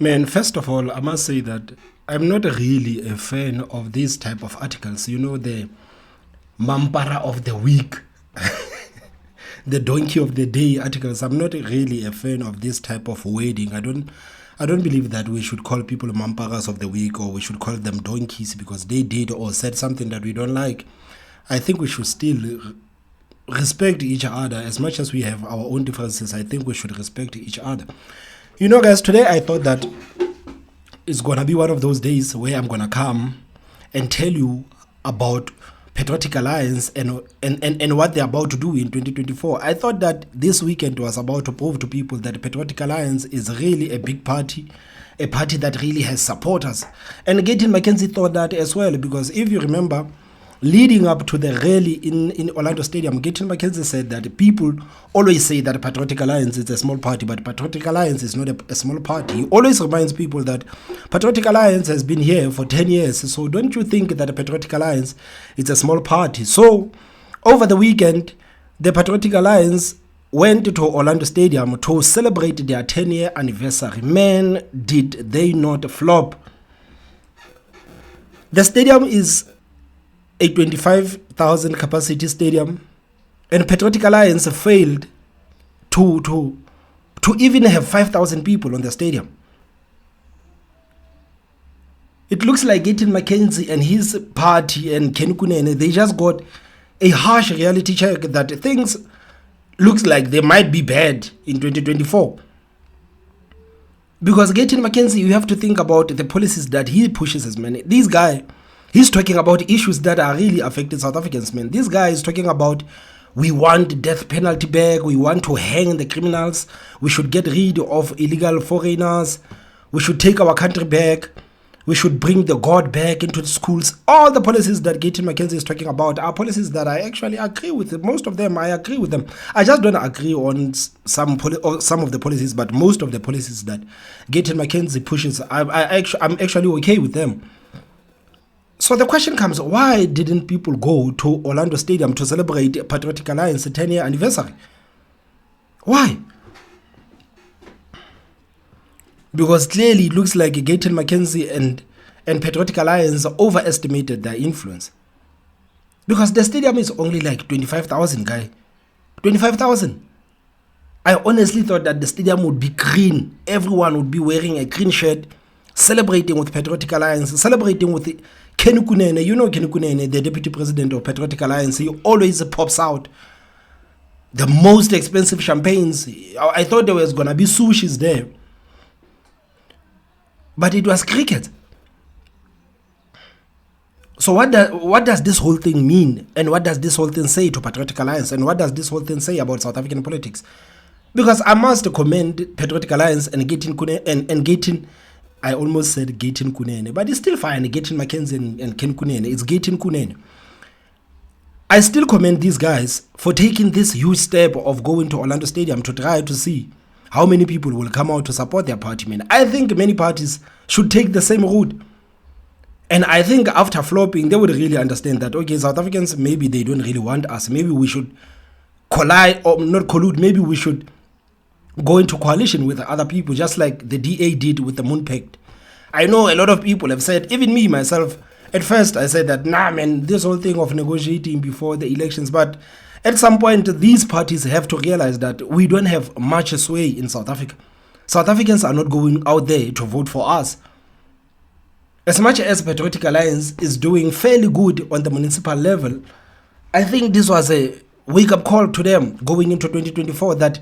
Man, first of all, I must say that I'm not really a fan of these type of articles. You know, the Mampara of the week, the donkey of the day articles. I'm not really a fan of this type of wording. I don't believe that we should call people Mamparas of the week or we should call them donkeys because they did or said something that we don't like. I think we should still respect each other as much as we have our own differences. I think we should respect each other. You know, guys, today I thought that it's gonna be one of those days where I'm gonna come and tell you about Patriotic Alliance and what they're about to do in 2024. I thought that this weekend was about to prove to people that Patriotic Alliance is really a big party, a party that really has supporters. And Gaten Mackenzie thought that as well, because if you remember, leading up to the rally in Orlando Stadium, Gaten Mackenzie said that people always say that Patriotic Alliance is a small party, but Patriotic Alliance is not a small party. He always reminds people that Patriotic Alliance has been here for 10 years. So don't you think that Patriotic Alliance is a small party? So over the weekend, the Patriotic Alliance went to Orlando Stadium to celebrate their 10-year anniversary. Man, did they not flop. The stadium is a 25,000 capacity stadium, and Patriotic Alliance failed to even have 5,000 people on the stadium. It looks like Gaten Mackenzie and his party and Ken Kunene, they just got a harsh reality check that things looks like they might be bad in 2024. Because Gaten Mackenzie, you have to think about the policies that he pushes as many. This guy, he's talking about issues that are really affecting South Africans, man. This guy is talking about we want death penalty back, we want to hang the criminals, we should get rid of illegal foreigners, we should take our country back, we should bring the God back into the schools. All the policies that Gaten Mackenzie is talking about are policies that I actually agree with. Most of them, I agree with them. I just don't agree on some of the policies, but most of the policies that Gaten Mackenzie pushes, I'm actually okay with them. So the question comes, why didn't people go to Orlando Stadium to celebrate Patriotic Alliance's 10-year anniversary? Why? Because clearly it looks like Gaten Mackenzie and Patriotic Alliance overestimated their influence. Because the stadium is only like 25,000, guy. 25,000. I honestly thought that the stadium would be green. Everyone would be wearing a green shirt, celebrating with Patriotic Alliance, celebrating with Ken Kunene. You know Ken Kunene, the deputy president of Patriotic Alliance, he always pops out the most expensive champagnes. I thought there was going to be sushis there. But it was cricket. So what does this whole thing mean? And what does this whole thing say to Patriotic Alliance? And what does this whole thing say about South African politics? Because I must commend Patriotic Alliance and Gaten Kunene and Gaten. I almost said Gaten Kunene, but it's still fine. Gaten Mackenzie and Ken Kunene. It's Gaten Kunene. I still commend these guys for taking this huge step of going to Orlando Stadium to try to see how many people will come out to support their party, man. I think many parties should take the same route. And I think after flopping, they would really understand that, okay, South Africans, maybe they don't really want us. Maybe we should collide, or not collude. Maybe we should go into coalition with other people, just like the DA did with the Moon Pact. I know a lot of people have said, even me, myself, at first I said that, nah, man, this whole thing of negotiating before the elections. But at some point, these parties have to realize that we don't have much sway in South Africa. South Africans are not going out there to vote for us. As much as Patriotic Alliance is doing fairly good on the municipal level, I think this was a wake-up call to them going into 2024 that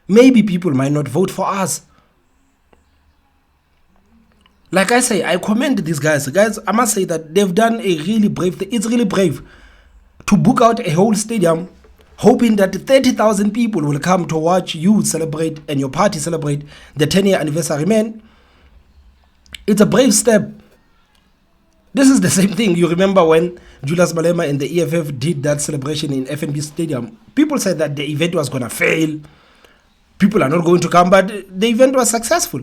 maybe people might not vote for us. Like I say, I commend these guys. Guys, I must say that they've done a really brave thing. It's really brave to book out a whole stadium hoping that 30,000 people will come to watch you celebrate and your party celebrate the 10-year anniversary. Man, it's a brave step. This is the same thing. You remember when Julius Malema and the EFF did that celebration in FNB Stadium? People said that the event was going to fail. People are not going to come, but the event was successful.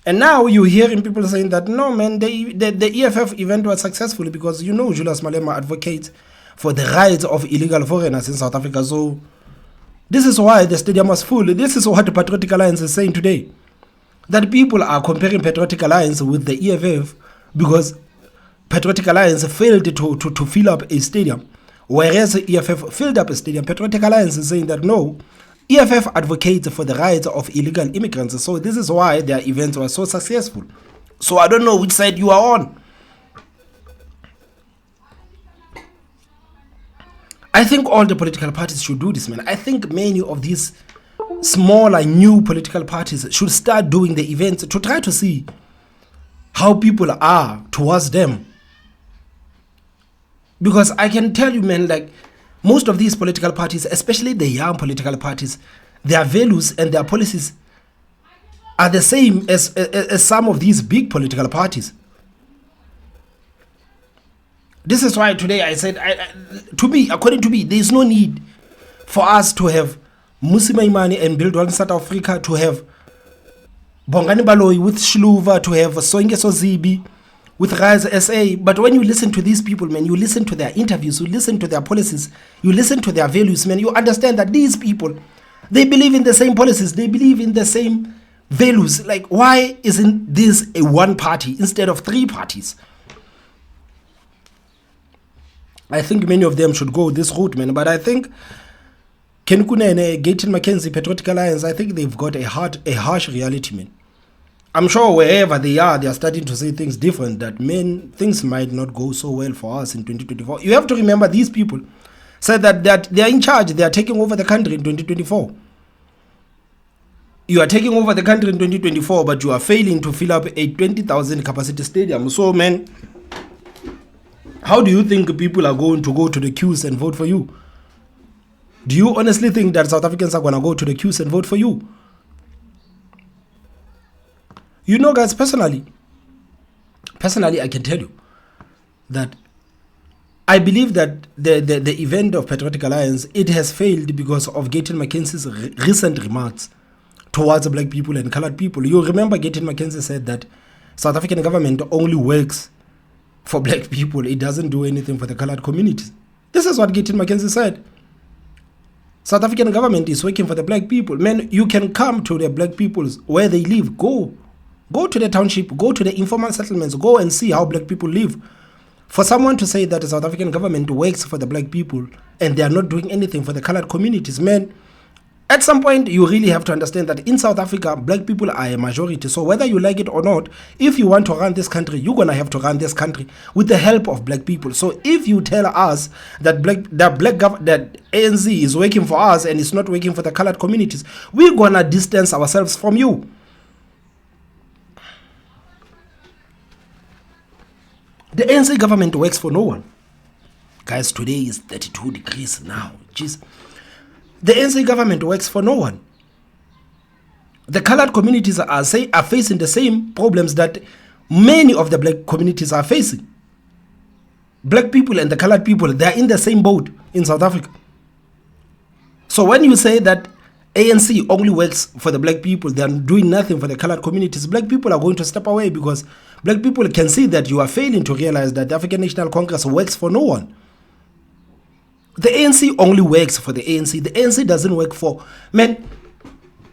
And now you're hearing people saying that, no, man, the EFF event was successful because, you know, Julius Malema advocates for the rights of illegal foreigners in South Africa. So this is why the stadium was full. This is what the Patriotic Alliance is saying today. that people are comparing Patriotic Alliance with the EFF because Patriotic Alliance failed to fill up a stadium, whereas the EFF filled up a stadium. Patriotic Alliance is saying that no, EFF advocates for the rights of illegal immigrants, so this is why their events were so successful. So I don't know which side you are on. I think all the political parties should do this, man. I think many of these smaller new political parties should start doing the events to try to see how people are towards them. Because I can tell you, man, like most of these political parties, especially the young political parties, their values and their policies are the same as some of these big political parties. This is why today I said, according to me, there is no need for us to have Musima Imani and Build One South Africa, to have Bongani Baloyi with Shluva, to have Soinge Sozibi with Rise SA. But when you listen to these people, man, you listen to their interviews, you listen to their policies, you listen to their values, man, you understand that these people, they believe in the same policies, they believe in the same values. Like, why isn't this a one party instead of three parties? I think many of them should go this route, man. But I think Ken Kunene, Gayton Mackenzie, Patriotic Alliance, I think they've got a harsh reality, man. I'm sure wherever they are starting to say things different, that, man, things might not go so well for us in 2024. You have to remember these people said that they are in charge, they are taking over the country in 2024. You are taking over the country in 2024, but you are failing to fill up a 20,000 capacity stadium. So, man, how do you think people are going to go to the queues and vote for you? Do you honestly think that South Africans are going to go to the queues and vote for you? You know, guys, personally, I can tell you that I believe that the event of Patriotic Alliance, it has failed because of Gayton Mackenzie's recent remarks towards black people and colored people. You remember Gayton Mackenzie said that South African government only works for black people, it doesn't do anything for the colored communities. This is what Gayton Mackenzie said. South African government is working for the black people. Man, you can come to the black peoples where they live. Go to the township, go to the informal settlements, go and see how black people live. For someone to say that the South African government works for the black people and they are not doing anything for the colored communities, man, at some point, you really have to understand that in South Africa, black people are a majority. So whether you like it or not, if you want to run this country, you're going to have to run this country with the help of black people. So if you tell us that that ANC is working for us and it's not working for the colored communities, we're going to distance ourselves from you. The ANC government works for no one. Guys, today is 32 degrees now. Jeez. The ANC government works for no one. The colored communities are facing the same problems that many of the black communities are facing. Black people and the colored people, they are in the same boat in South Africa. So when you say that ANC only works for the black people, they are doing nothing for the colored communities, black people are going to step away because black people can see that you are failing to realize that the African National Congress works for no one. The ANC only works for the ANC. The ANC doesn't work for... Man,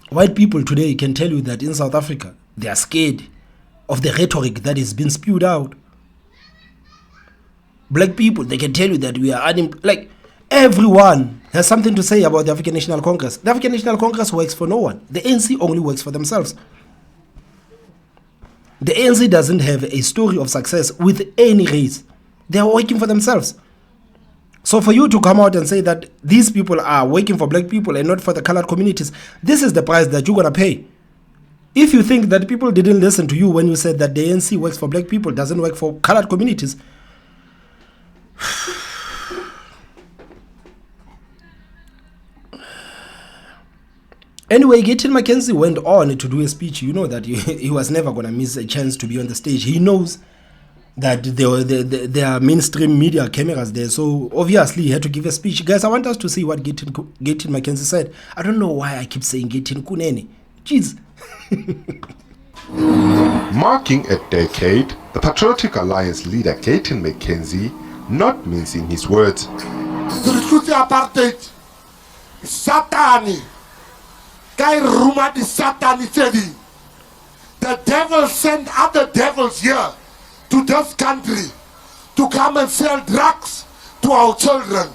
white people today can tell you that in South Africa, they are scared of the rhetoric that is being spewed out. Black people, they can tell you that we are... Like, everyone has something to say about the African National Congress. The African National Congress works for no one. The ANC only works for themselves. The ANC doesn't have a story of success with any race. They are working for themselves. So for you to come out and say that these people are working for black people and not for the colored communities, this is the price that you're going to pay. If you think that people didn't listen to you when you said that the ANC works for black people, doesn't work for colored communities, anyway, Gayton Mackenzie went on to do a speech. You know that he was never going to miss a chance to be on the stage. He knows that there are mainstream media cameras there, so obviously he had to give a speech. Guys, I want us to see what Gayton Mackenzie said. I don't know why I keep saying Gayton Kunene. Jeez. Marking a decade, the Patriotic Alliance leader Gayton Mackenzie, not mincing his words. Apartheid. Satani. Kai ruma di satani tedi. devil sent other devils here to this country to come and sell drugs to our children,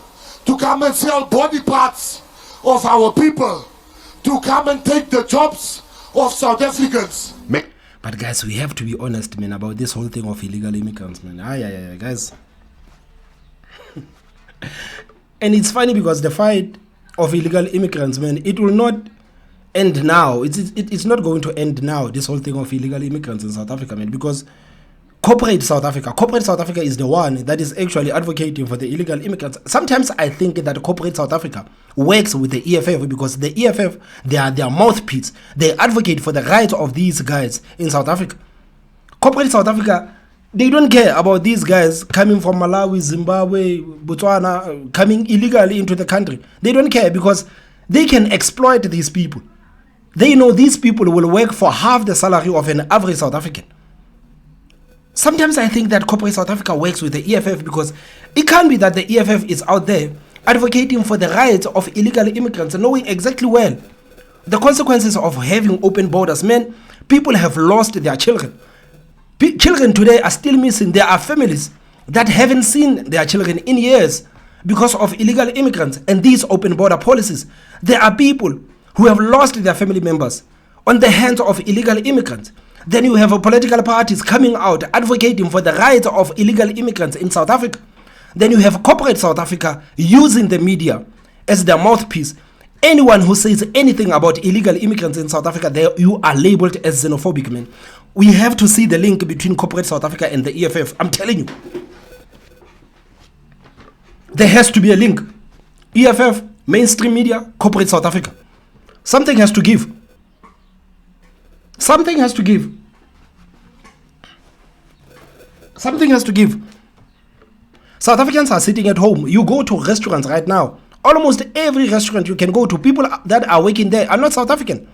to come and sell body parts of our people, to come and take the jobs of South Africans. But guys, we have to be honest, man, about this whole thing of illegal immigrants, man. Yeah, guys. And it's funny because the fight of illegal immigrants, man, it will not end now. It's not going to end now, this whole thing of illegal immigrants in South Africa, man, because corporate South Africa is the one that is actually advocating for the illegal immigrants. Sometimes I think that corporate South Africa works with the EFF because the EFF, they are their mouthpiece. They advocate for the rights of these guys in South Africa. Corporate South Africa, they don't care about these guys coming from Malawi, Zimbabwe, Botswana, coming illegally into the country. They don't care because they can exploit these people. They know these people will work for half the salary of an average South African. Sometimes I think that corporate South Africa works with the EFF because it can't be that the EFF is out there advocating for the rights of illegal immigrants and knowing exactly well the consequences of having open borders. Man, people have lost their children. Children today are still missing. There are families that haven't seen their children in years because of illegal immigrants and these open border policies. There are people who have lost their family members on the hands of illegal immigrants. Then you have political parties coming out advocating for the rights of illegal immigrants in South Africa. Then you have corporate South Africa using the media as their mouthpiece. Anyone who says anything about illegal immigrants in South Africa, you are labeled as xenophobic, man. We have to see the link between corporate South Africa and the EFF. I'm telling you. There has to be a link. EFF, mainstream media, corporate South Africa. Something has to give. Something has to give. Something has to give. South Africans are sitting at home. You go to restaurants right now. Almost every restaurant you can go to, people that are working there are not South African.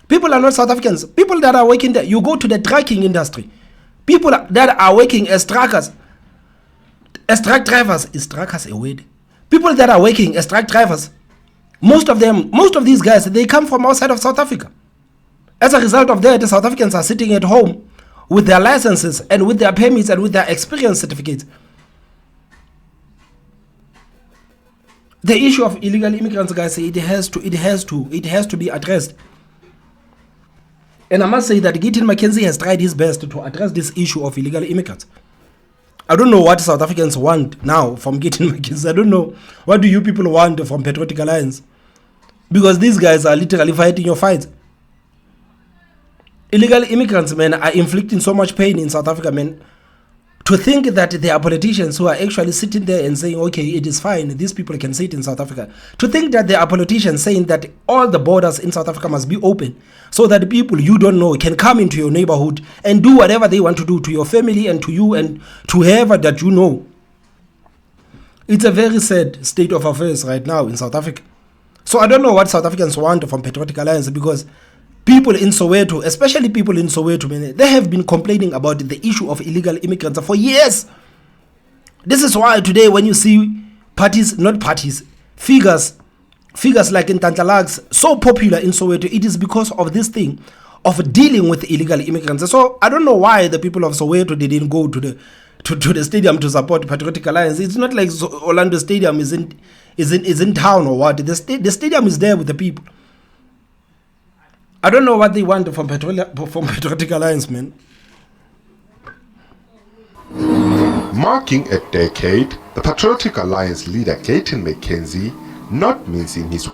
People are not South Africans. People that are working there, you go to the trucking industry. People that are working as truckers, as truck drivers. Is truckers a word? People that are working as truck drivers, most of these guys, they come from outside of South Africa. As a result of that, the South Africans are sitting at home with their licenses and with their permits and with their experience certificates. The issue of illegal immigrants, guys, it has to be addressed. And I must say that Gideon McKenzie has tried his best to address this issue of illegal immigrants. I don't know what South Africans want now from Gideon McKenzie. I don't know. What do you people want from Patriotic Alliance? Because these guys are literally fighting your fights. Illegal immigrants, man, are inflicting so much pain in South Africa, man. To think that there are politicians who are actually sitting there and saying, okay, it is fine, these people can sit in South Africa. To think that there are politicians saying that all the borders in South Africa must be open so that people you don't know can come into your neighborhood and do whatever they want to do to your family and to you and to whoever that you know. It's a very sad state of affairs right now in South Africa. So I don't know what South Africans want from Patriotic Alliance because people in Soweto, especially people in Soweto, man, they have been complaining about the issue of illegal immigrants for years. This is why today when you see figures like in Tantalax so popular in Soweto, it is because of this thing of dealing with illegal immigrants. So I don't know why the people of Soweto didn't go to the stadium to support Patriotic Alliance. It's not like Orlando Stadium is in town or what. The stadium is there with the people. I don't know what they want from Patriotic Alliance, man. Marking a decade, the Patriotic Alliance leader Gayton McKenzie, not mincing his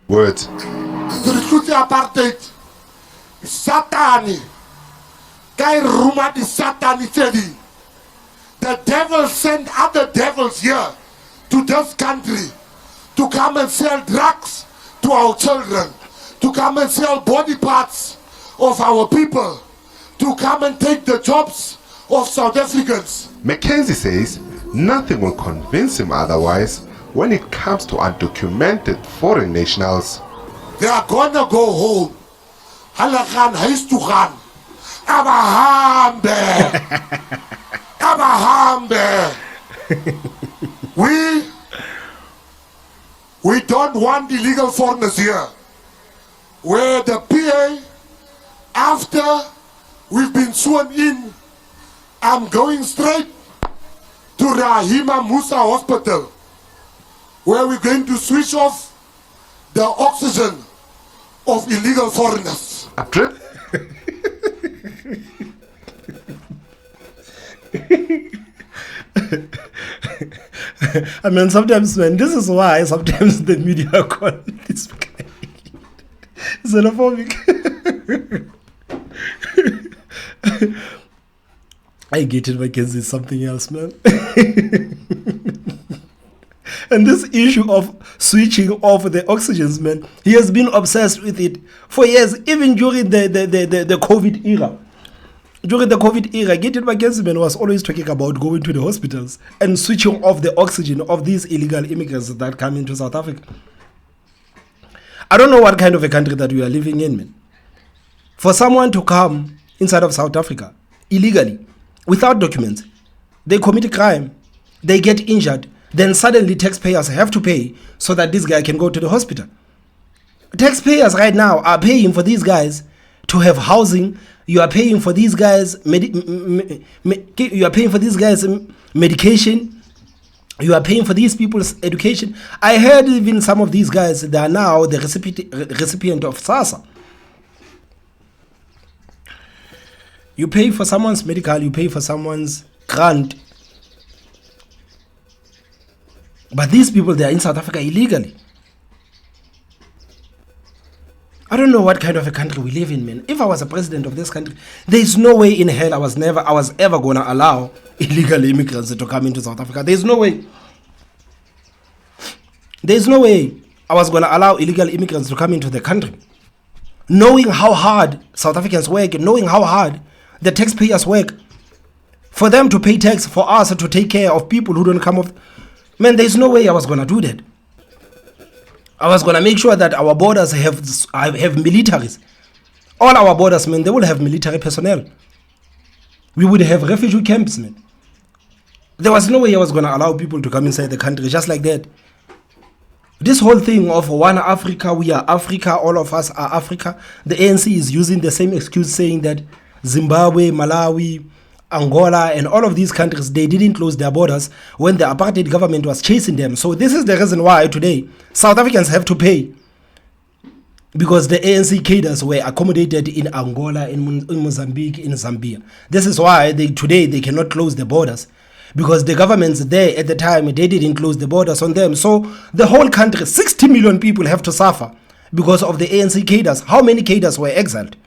words. Apartheid. Satani. Kai Ruma di Satani Teddy. The devil sent other devils here to this country to come and sell drugs to our children, to come and sell body parts of our people, to come and take the jobs of South Africans. McKenzie says nothing will convince him otherwise when it comes to undocumented foreign nationals. They are gonna go home. Halagan haistugan. Abahambe. Abahambe. We don't want illegal foreigners here. Where the PA After we've been sworn in, I'm going straight to Rahima Musa Hospital, where we're going to switch off the oxygen of illegal foreigners. I mean, sometimes, man, this is why sometimes the media call this guy xenophobic. I get it, Mackenzie, is something else, man. And this issue of switching off the oxygens, man, he has been obsessed with it for years, even during the COVID era. During the COVID era, Gated Mackenzie was always talking about going to the hospitals and switching off the oxygen of these illegal immigrants that come into South Africa. I don't know what kind of a country that we are living in, man. For someone to come inside of South Africa illegally, without documents, they commit a crime, they get injured, then suddenly taxpayers have to pay so that this guy can go to the hospital. Taxpayers right now are paying for these guys to have housing. You are paying for these guys medication. You are paying for these people's education. I heard even some of these guys, they are now the recipient of SASA. You pay for someone's medical, you pay for someone's grant. But these people, they are in South Africa illegally. I don't know what kind of a country we live in, man. If I was a president of this country, there is no way in hell I was ever going to allow illegal immigrants to come into South Africa. There is no way. There is no way I was going to allow illegal immigrants to come into the country. Knowing how hard South Africans work, knowing how hard the taxpayers work, for them to pay tax, for us to take care of people who don't come off. Man, there is no way I was going to do that. I was going to make sure that our borders have militaries. All our borders, man, they will have military personnel. We would have refugee camps, man. There was no way I was going to allow people to come inside the country just like that. This whole thing of one Africa, we are Africa, all of us are Africa. The ANC is using the same excuse, saying that Zimbabwe, Malawi, Angola, and all of these countries, they didn't close their borders when the apartheid government was chasing them. So this is the reason why today South Africans have to pay, because the ANC cadres were accommodated in Angola, in Mozambique, in Zambia. This is why today they cannot close the borders, because the governments there at the time, they didn't close the borders on them. So the whole country, 60 million people have to suffer because of the ANC cadres. How many cadres were exiled?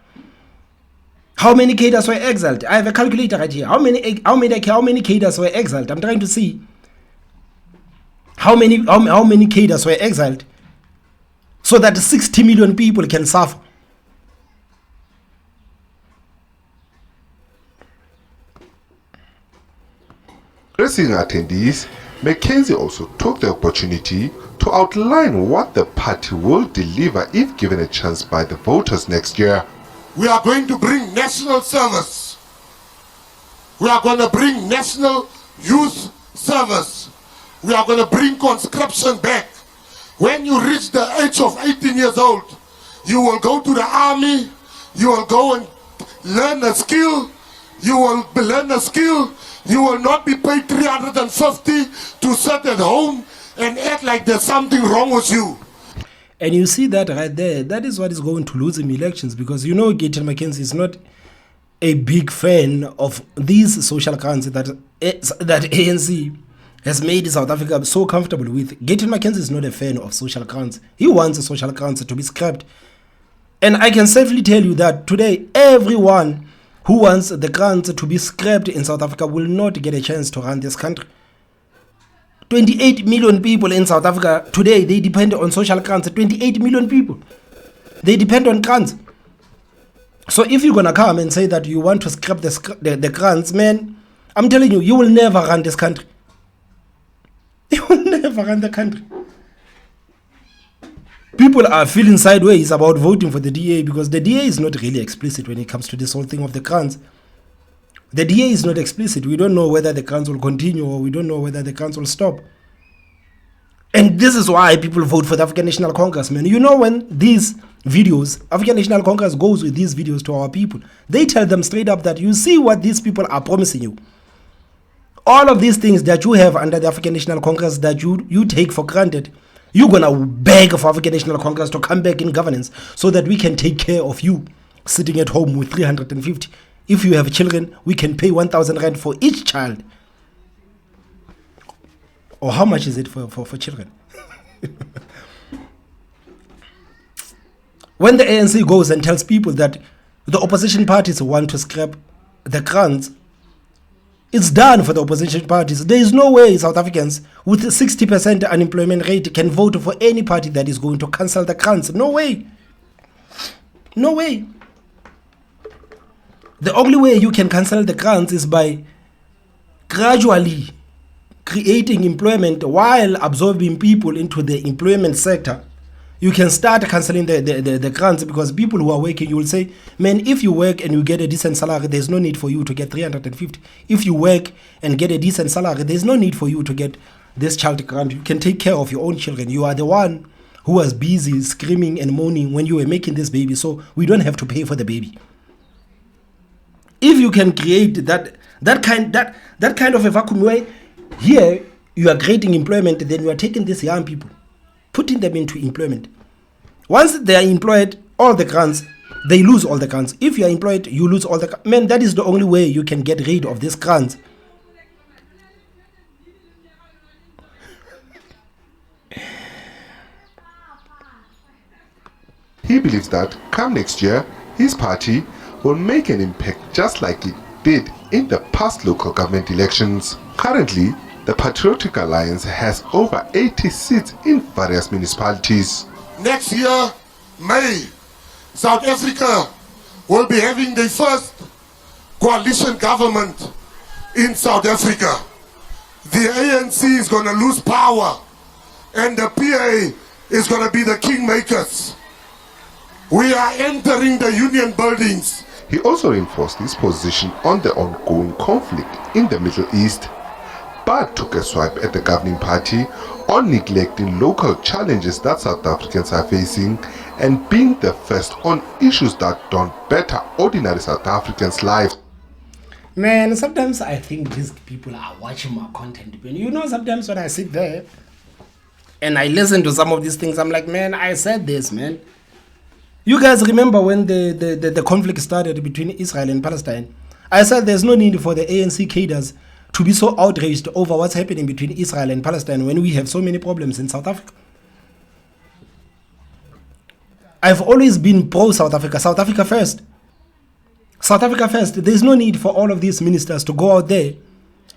How many cadres were exiled? I have a calculator right here. How many cadres were exiled? I'm trying to see how many cadres were exiled so that 60 million people can suffer. Addressing attendees, Mackenzie also took the opportunity to outline what the party will deliver if given a chance by the voters next year. We are going to bring national service. We are going to bring national youth service. We are going to bring conscription back. When you reach the age of 18 years old, you will go to the army, you will go and learn a skill, you will not be paid 350 to sit at home and act like there's something wrong with you. And you see that right there, that is what is going to lose him elections, because you know Gayton Mackenzie is not a big fan of these social grants that ANC has made South Africa so comfortable with. Gayton Mackenzie is not a fan of social grants. He wants the social grants to be scrapped. And I can safely tell you that today, everyone who wants the grants to be scrapped in South Africa will not get a chance to run this country. 28 million people in South Africa today, they depend on social grants. 28 million people. They depend on grants. So if you're going to come and say that you want to scrap the grants, man, I'm telling you, you will never run this country. You will never run the country. People are feeling sideways about voting for the DA because the DA is not really explicit when it comes to this whole thing of the grants. The DA is not explicit. We don't know whether the grants will continue or we don't know whether the grants will stop. And this is why people vote for the African National Congress, man. You know, when these videos, African National Congress goes with these videos to our people, they tell them straight up that you see what these people are promising you. All of these things that you have under the African National Congress that you take for granted, you're going to beg for African National Congress to come back in governance so that we can take care of you sitting at home with 350. If you have children, we can pay 1,000 rand for each child. Or how much is it for children? When the ANC goes and tells people that the opposition parties want to scrap the grants, it's done for the opposition parties. There is no way South Africans with a 60% unemployment rate can vote for any party that is going to cancel the grants. No way. No way. The only way you can cancel the grants is by gradually creating employment while absorbing people into the employment sector. You can start cancelling the grants, because people who are working, you will say, man, if you work and you get a decent salary, there's no need for you to get 350. If you work and get a decent salary, there's no need for you to get this child grant. You can take care of your own children. You are the one who was busy screaming and moaning when you were making this baby, so we don't have to pay for the baby. If you can create that kind of a vacuum where here you are creating employment, then you are taking these young people, putting them into employment. Once they are employed, all the grants, they lose all the grants. If you are employed, you lose all the. Man, that is the only way you can get rid of these grants. He believes that come next year, his party will make an impact just like it did in the past local government elections. Currently, the Patriotic Alliance has over 80 seats in various municipalities. Next year, May, South Africa will be having the first coalition government in South Africa. The ANC is going to lose power and the PA is going to be the kingmakers. We are entering the union buildings. He also reinforced his position on the ongoing conflict in the Middle East, but took a swipe at the governing party on neglecting local challenges that South Africans are facing and being the first on issues that don't better ordinary South Africans' lives. Man, sometimes I think these people are watching my content. You know, sometimes when I sit there and I listen to some of these things, I'm like, man, I said this, man. You guys remember when the conflict started between Israel and Palestine? I said there's no need for the ANC cadres to be so outraged over what's happening between Israel and Palestine when we have so many problems in South Africa. I've always been pro-South Africa. South Africa first. South Africa first. There's no need for all of these ministers to go out there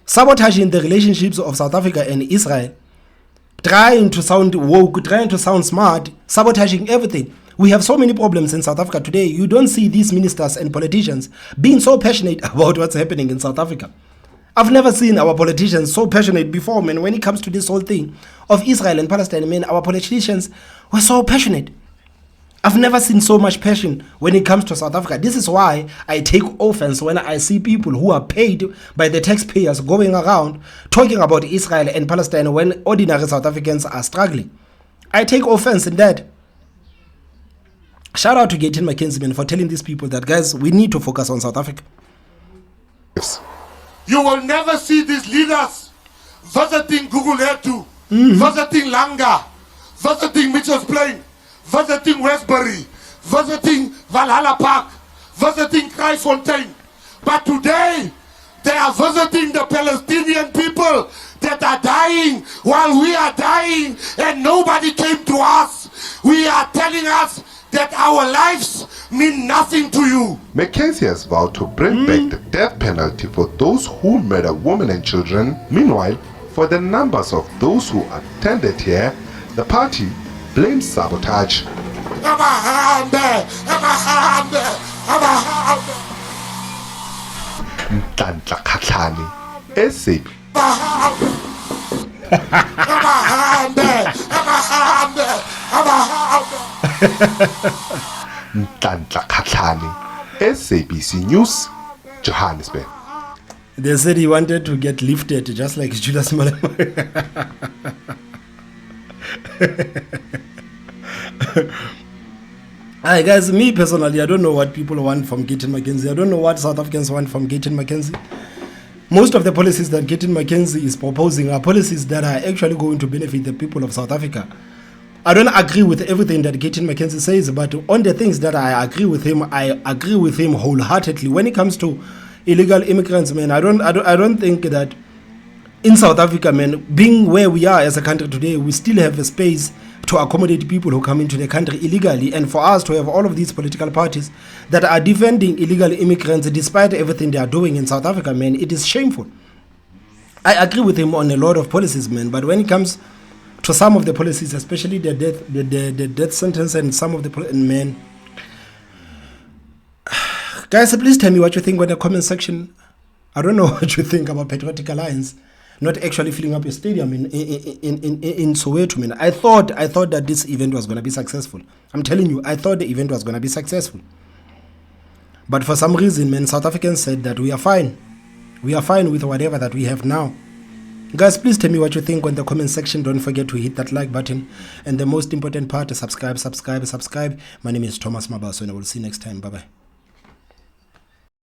sabotaging the relationships of South Africa and Israel, trying to sound woke, trying to sound smart, sabotaging everything. We have so many problems in South Africa today. You don't see these ministers and politicians being so passionate about what's happening in South Africa. I've never seen our politicians so passionate before, man. When it comes to this whole thing of Israel and Palestine, man, our politicians were so passionate. I've never seen so much passion when it comes to South Africa. This is why I take offense when I see people who are paid by the taxpayers going around talking about Israel and Palestine when ordinary South Africans are struggling. I take offense in that. Shout out to Gaten McKenzie, man, for telling these people that, guys, we need to focus on South Africa. Yes. You will never see these leaders visiting Guguletu, visiting Langa, visiting Mitchell's Plain, visiting Westbury, visiting Valhalla Park, visiting Kraaifontein. But today, they are visiting the Palestinian people that are dying while we are dying, and nobody came to us. We are telling us that our lives mean nothing to you. Mackenzie has vowed to bring back the death penalty for those who murder women and children. Meanwhile, for the numbers of those who attended here, the party blames sabotage. Ntantla Khatlhane, SAB. Ntantla Khatlhane, SABC News, Johannesburg. They said he wanted to get lifted just like Julius Malema. Hi guys, me personally, I don't know what people want from Gayton Mackenzie. I don't know what South Africans want from Gayton Mackenzie. Most of the policies that Gayton Mackenzie is proposing are policies that are actually going to benefit the people of South Africa. I don't agree with everything that Gayton Mackenzie says, but on the things that I agree with him wholeheartedly. When it comes to illegal immigrants, man, I don't think that in South Africa, man, being where we are as a country today, we still have a space to accommodate people who come into the country illegally, and for us to have all of these political parties that are defending illegal immigrants despite everything they are doing in South Africa, man, it is shameful. I agree with him on a lot of policies, man, but when it comes to some of the policies, especially the death sentence and some of the man, guys, please tell me what you think in the comment section. I don't know what you think about Patriotic Alliance not actually filling up a stadium in Soweto, man. I thought that this event was going to be successful. I'm telling you, I thought the event was going to be successful. But for some reason, man, South Africans said that we are fine. We are fine with whatever that we have now. Guys, please tell me what you think in the comment section. Don't forget to hit that like button. And the most important part is subscribe. My name is Thomas Mabaso, and I will see you next time. Bye-bye.